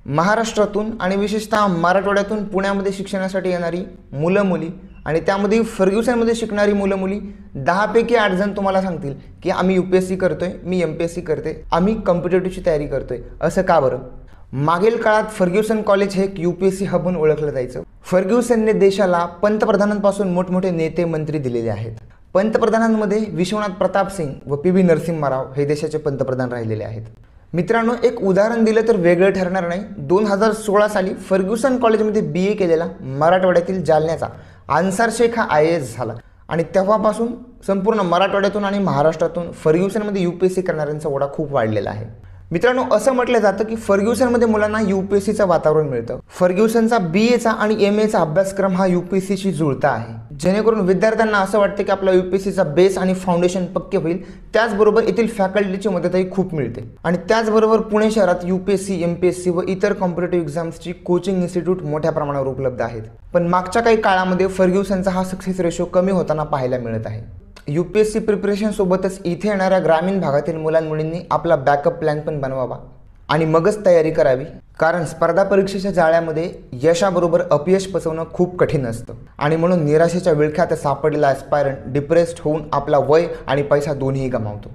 महाराष्ट्रातून आणि विशेषतः मराठवाड्यातून पुण्यामध्ये शिक्षणासाठी येणारी मुलं मुली आणि त्यामध्ये फर्ग्युसनमध्ये शिकणारी मुलं मुली 10 पैकी 8 जण तुम्हाला सांगतील की आम्ही UPSC करतोय, मी MPSC करते, आम्ही कॉम्पिटिटिव्हची तयारी करतोय. असं का बरं? मागील काळात फर्ग्युसन कॉलेज हे UPSC हब म्हणून ओळखलं जायचं. फर्ग्युसनने देशाला पंतप्रधानांपासून मोठमोठे नेते मंत्री दिलेले आहेत. पंतप्रधानांमध्ये विश्वनाथ प्रताप सिंग व PV नरसिम्हा राव हे देशाचे पंतप्रधान राहिलेले आहेत. मित्रांनो, एक उदाहरण दिलं तर वेगळं ठरणार नाही. 2016 साली फर्ग्युसन कॉलेजमध्ये BA केलेला मराठवाड्यातील जालन्याचा अन्सार शेख हा IAS झाला आणि तेव्हापासून संपूर्ण मराठवाड्यातून आणि महाराष्ट्रातून फर्ग्युसनमध्ये UPSC करणाऱ्यांचा ओढा खूप वाढलेला आहे. मित्रांनो, असं म्हटलं जातं की फर्ग्युसनमध्ये मुलांना UPSCचं वातावरण मिळतं. फर्ग्युसनचा BAचा आणि MAचा अभ्यासक्रम हा UPSCशी जुळता आहे, जेणेकरून विद्यार्थ्यांना असं वाटतं की आपला UPSCचा बेस आणि फाउंडेशन पक्के होईल. त्याचबरोबर येथील फॅकल्टीची मदतही खूप मिळते आणि त्याचबरोबर पुणे शहरात UPSC, MPSC व इतर कॉम्पिटेटिव्ह एक्झाम्सची कोचिंग इन्स्टिट्यूट मोठ्या प्रमाणावर उपलब्ध आहेत. पण मागच्या काही काळामध्ये फर्ग्युसनचा हा सक्सेस रेशो कमी होताना पाहायला मिळत आहे. UPSC प्रिपरेशन सोबतच इथे येणाऱ्या ग्रामीण भागातील मुलांमुलींनी आपला बॅकअप प्लॅन पण बनवावा आणि मगच तयारी करावी, कारण स्पर्धा परीक्षेच्या जाळ्यामध्ये यशाबरोबर अपयश पचवणं खूप कठीण असतं आणि म्हणून निराशेच्या विळख्यात सापडलेला ॲस्पायरंट डिप्रेस्ड होऊन आपला वय आणि पैसा दोन्हीही गमावतो.